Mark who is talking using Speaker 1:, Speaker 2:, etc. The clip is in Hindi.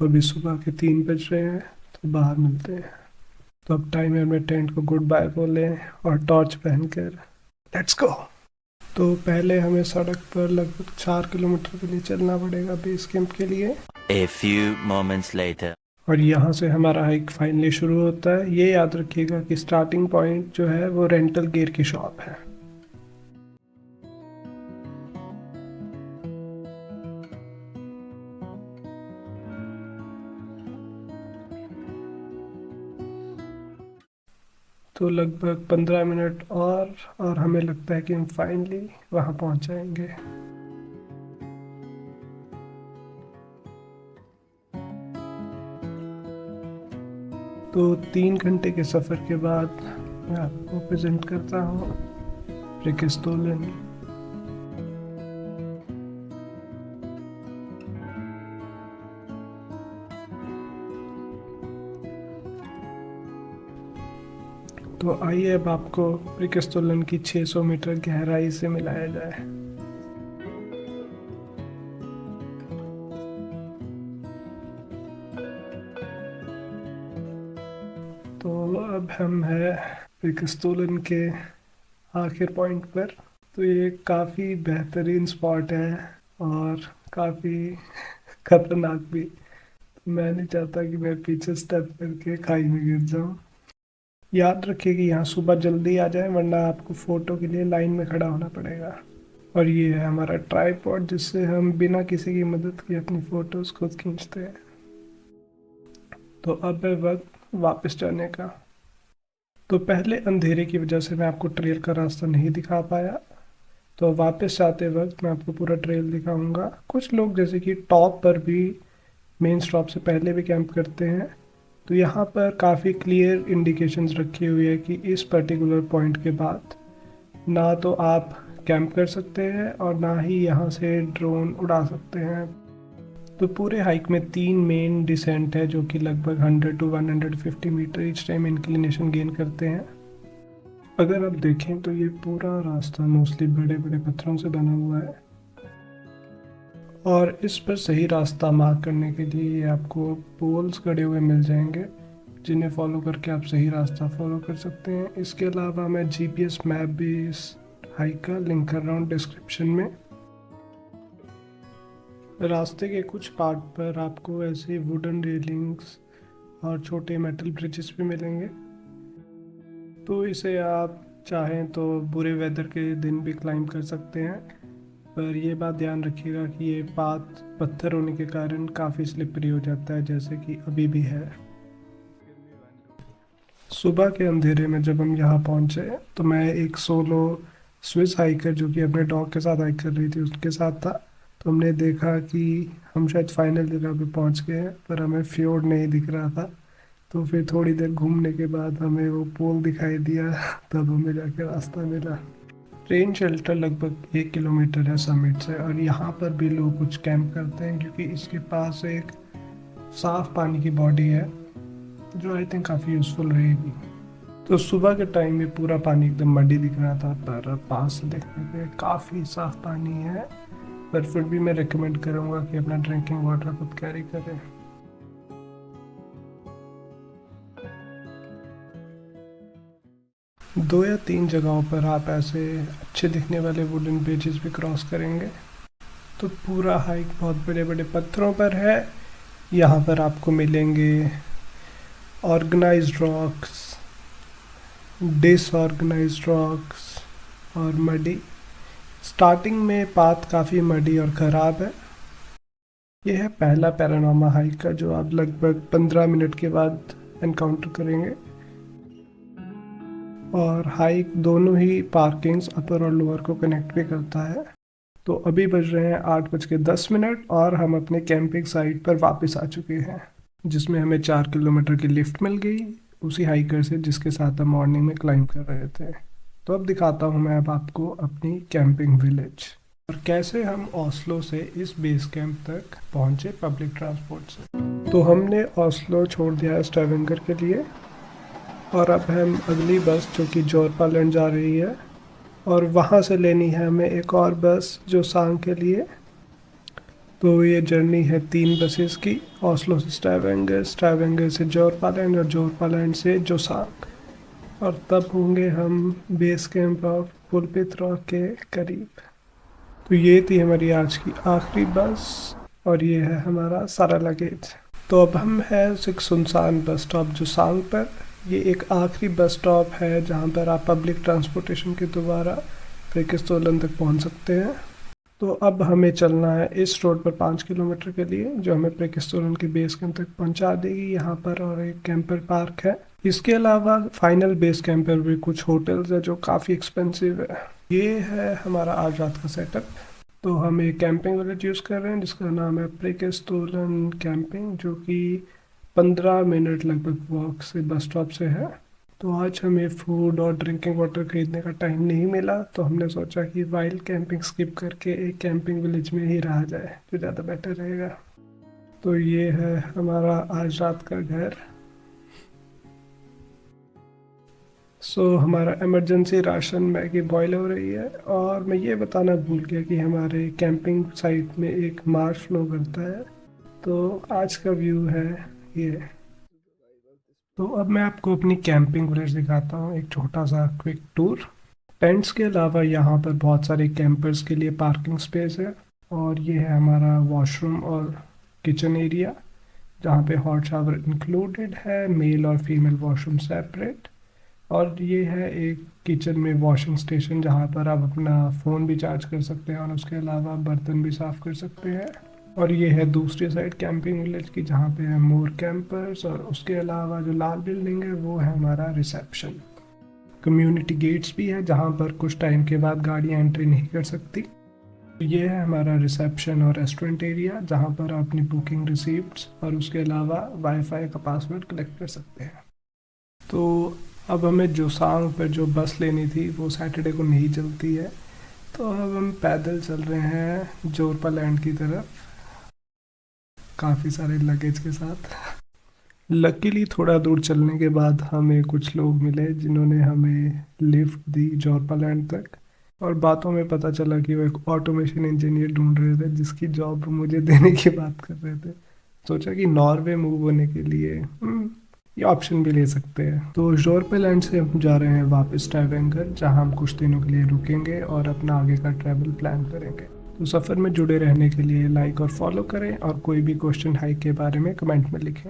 Speaker 1: अभी सुबह के 3 बज रहे हैं, तो बाहर मिलते हैं। तो अब टाइम है हमें टेंट को गुड बाय बोले और टॉर्च पहनकर लेट्स गो। तो पहले हमें सड़क पर लगभग 4 किलोमीटर के लिए चलना पड़ेगा बेस कैंप के लिए।
Speaker 2: A few moments later.
Speaker 1: और यहाँ से हमारा हाइक फाइनली शुरू होता है। ये याद रखिएगा कि स्टार्टिंग पॉइंट जो है वो रेंटल गियर की शॉप है। तो लगभग 15 मिनट और हमें लगता है कि हम फाइनली वहाँ पहुँच जाएंगे। तो 3 घंटे के सफ़र के बाद मैं आपको प्रेजेंट करता हूँ रिकेस्तोलन। तो आइए अब आपको रिकेस्तोलन की 600 मीटर गहराई से मिलाया जाए। तो अब हम हैं रिकेस्तोलन के आखिर पॉइंट पर। तो ये काफ़ी बेहतरीन स्पॉट है और काफ़ी खतरनाक भी। तो मैं नहीं चाहता कि मैं पीछे स्टेप करके खाई में गिर जाऊँ। याद रखिए कि यहाँ सुबह जल्दी आ जाए, वरना आपको फ़ोटो के लिए लाइन में खड़ा होना पड़ेगा। और ये है हमारा ट्राइपॉड, जिससे हम बिना किसी की मदद के अपनी फ़ोटोज़ खुद खींचते हैं। तो अब है वक्त वापस जाने का। तो पहले अंधेरे की वजह से मैं आपको ट्रेल का रास्ता नहीं दिखा पाया, तो वापस जाते वक्त मैं आपको पूरा ट्रेल दिखाऊंगा। कुछ लोग जैसे कि टॉप पर भी मेन स्टॉप से पहले भी कैंप करते हैं। तो यहाँ पर काफ़ी क्लियर इंडिकेशंस रखी हुई है कि इस पर्टिकुलर पॉइंट के बाद ना तो आप कैंप कर सकते हैं और ना ही यहाँ से ड्रोन उड़ा सकते हैं। तो पूरे हाइक में 3 मेन डिसेंट है जो कि लगभग 100 to 150 metre each time inclination gain करते हैं। अगर आप देखें तो ये पूरा रास्ता मोस्टली बड़े बड़े पत्थरों से बना हुआ है, और इस पर सही रास्ता मार्क करने के लिए आपको पोल्स गड़े हुए मिल जाएंगे, जिन्हें फॉलो करके आप सही रास्ता फॉलो कर सकते हैं। इसके अलावा मैं जीपीएस मैप भी इस हाइक का लिंक कर रहा हूँ डिस्क्रिप्शन में। रास्ते के कुछ पार्ट पर आपको ऐसे वुडन रेलिंग्स और छोटे मेटल ब्रिजेस भी मिलेंगे। तो इसे आप चाहें तो बुरे वेदर के दिन भी क्लाइंब कर सकते हैं, पर ये बात ध्यान रखिएगा कि ये पाथ पत्थर होने के कारण काफ़ी स्लिपरी हो जाता है, जैसे कि अभी भी है। सुबह के अंधेरे में जब हम यहाँ पहुँचे तो मैं एक सोलो स्विस हाइकर जो कि अपने डॉग के साथ हाइक कर रही थी उसके साथ था। तो हमने देखा कि हम शायद फाइनल जगह पे पहुँच गए हैं, पर हमें फ्योर्ड नहीं दिख रहा था। तो फिर थोड़ी देर घूमने के बाद हमें वो पोल दिखाई दिया, तब हमें जाके रास्ता मिला। ट्रेन शेल्टर लगभग 1 किलोमीटर है समिट से, और यहाँ पर भी लोग कुछ कैंप करते हैं क्योंकि इसके पास एक साफ पानी की बॉडी है जो आई थिंक काफ़ी यूज़फुल रहेगी। तो सुबह के टाइम में पूरा पानी एकदम मडी दिख रहा था, पर पास से देखने पे काफ़ी साफ पानी है। पर फिर भी मैं रिकमेंड करूँगा कि अपना ड्रिंकिंग वाटर खुद कैरी करें। 2 या 3 जगहों पर आप ऐसे अच्छे दिखने वाले वुडन ब्रिजेस भी क्रॉस करेंगे। तो पूरा हाइक बहुत बड़े बड़े पत्थरों पर है। यहाँ पर आपको मिलेंगे ऑर्गेनाइज्ड रॉक्स, डिसऑर्गेनाइज्ड रॉक्स और मडी। स्टार्टिंग में पाथ काफ़ी मडी और ख़राब है। यह है पहला पैरानोमा हाइक का जो आप लगभग 15 मिनट के बाद एनकाउंटर करेंगे। और हाइक दोनों ही पार्किंग्स अपर और लोअर को कनेक्ट भी करता है। तो अभी बज रहे हैं 8:10 और हम अपने कैंपिंग साइट पर वापस आ चुके हैं, जिसमें हमें 4 किलोमीटर की लिफ्ट मिल गई उसी हाइकर से जिसके साथ हम मॉर्निंग में क्लाइंब कर रहे थे। तो अब दिखाता हूँ मैं अब आपको अपनी कैंपिंग विलेज और कैसे हम ओस्लो से इस बेस कैंप तक पहुँचे पब्लिक ट्रांसपोर्ट से। तो हमने ओस्लो छोड़ दिया है स्टेवेंगर के लिए, और अब हम अगली बस जो कि जोरपालैंड जा रही है, और वहाँ से लेनी है हमें एक और बस जो सांग के लिए। तो ये जर्नी है 3 बसेस की, ओस्लो से स्टावेंगर, स्टावेंगर से जोरपालैंड और जोरपालैंड से जोसांग। और तब होंगे हम बेस कैंप ऑफ पुलपित्रा के करीब। तो ये थी हमारी आज की आखिरी बस और ये है हमारा सारा लगेज। तो अब हम हैं एक सुनसान बस स्टॉप जोसांग पर। ये एक आखिरी बस स्टॉप है जहाँ पर आप पब्लिक ट्रांसपोर्टेशन के द्वारा प्रेकिस्तोलन तक पहुँच सकते हैं। तो अब हमें चलना है इस रोड पर 5 किलोमीटर के लिए, जो हमें प्रेकिस्तोलन के बेस कैंप तक पहुंचा देगी यहाँ पर, और एक कैंपर पार्क है। इसके अलावा फाइनल बेस कैंप पर भी कुछ होटल्स है जो काफ़ी एक्सपेंसिव है। ये है हमारा आज रात का सेटअप। तो हम एक कैंपिंग विलेज यूज़ कर रहे हैं जिसका नाम है प्रेकिस्तोलन कैंपिंग, जो कि 15 मिनट लगभग वॉक से बस स्टॉप से है। तो आज हमें फूड और ड्रिंकिंग वाटर खरीदने का टाइम नहीं मिला, तो हमने सोचा कि वाइल्ड कैंपिंग स्किप करके एक कैंपिंग विलेज में ही रहा जाए, जो ज़्यादा बेटर रहेगा। तो ये है हमारा आज रात का घर। हमारा इमरजेंसी राशन मैगी बॉयल हो रही है, और मैं ये बताना भूल गया कि हमारे कैंपिंग साइट में एक मार्श फ्लो करता है। तो आज का व्यू है ये। तो अब मैं आपको अपनी कैंपिंग विलेज दिखाता हूँ, एक छोटा सा क्विक टूर। टेंट्स के अलावा यहाँ पर बहुत सारे कैंपर्स के लिए पार्किंग स्पेस है, और ये है हमारा वॉशरूम और किचन एरिया, जहाँ पे हॉट शावर इंक्लूडेड है, मेल और फीमेल वॉशरूम सेपरेट। और ये है एक किचन में वॉशिंग स्टेशन, जहाँ पर आप अपना फ़ोन भी चार्ज कर सकते हैं और उसके अलावा बर्तन भी साफ़ कर सकते हैं। और ये है दूसरी साइड कैंपिंग विलेज की, जहाँ पे है मोर कैंपर्स, और उसके अलावा जो लाल बिल्डिंग है वो है हमारा रिसेप्शन। कम्युनिटी गेट्स भी है जहाँ पर कुछ टाइम के बाद गाड़ियाँ एंट्री नहीं कर सकती। ये है हमारा रिसेप्शन और रेस्टोरेंट एरिया, जहाँ पर आप अपनी बुकिंग रिसीप्ट्स और उसके अलावा वाईफाई का पासवर्ड कलेक्ट कर सकते हैं। तो अब हमें जोसांग पर जो बस लेनी थी वो सैटरडे को नहीं चलती है, तो अब हम पैदल चल रहे हैं जोरपालैंड की तरफ, काफ़ी सारे लगेज के साथ। लकीली थोड़ा दूर चलने के बाद हमें कुछ लोग मिले जिन्होंने हमें लिफ्ट दी जोरपालैंड तक, और बातों में पता चला कि वो एक ऑटोमेशन इंजीनियर ढूंढ रहे थे जिसकी जॉब मुझे देने की बात कर रहे थे। सोचा कि नॉर्वे मूव होने के लिए ये ऑप्शन भी ले सकते हैं। तो जोरपालैंड से हम जा रहे हैं वापस स्टावेंगर, जहाँ हम कुछ दिनों के लिए रुकेंगे और अपना आगे का ट्रैवल प्लान करेंगे। तो सफ़र में जुड़े रहने के लिए लाइक और फॉलो करें, और कोई भी क्वेश्चन हाइक के बारे में कमेंट में लिखें।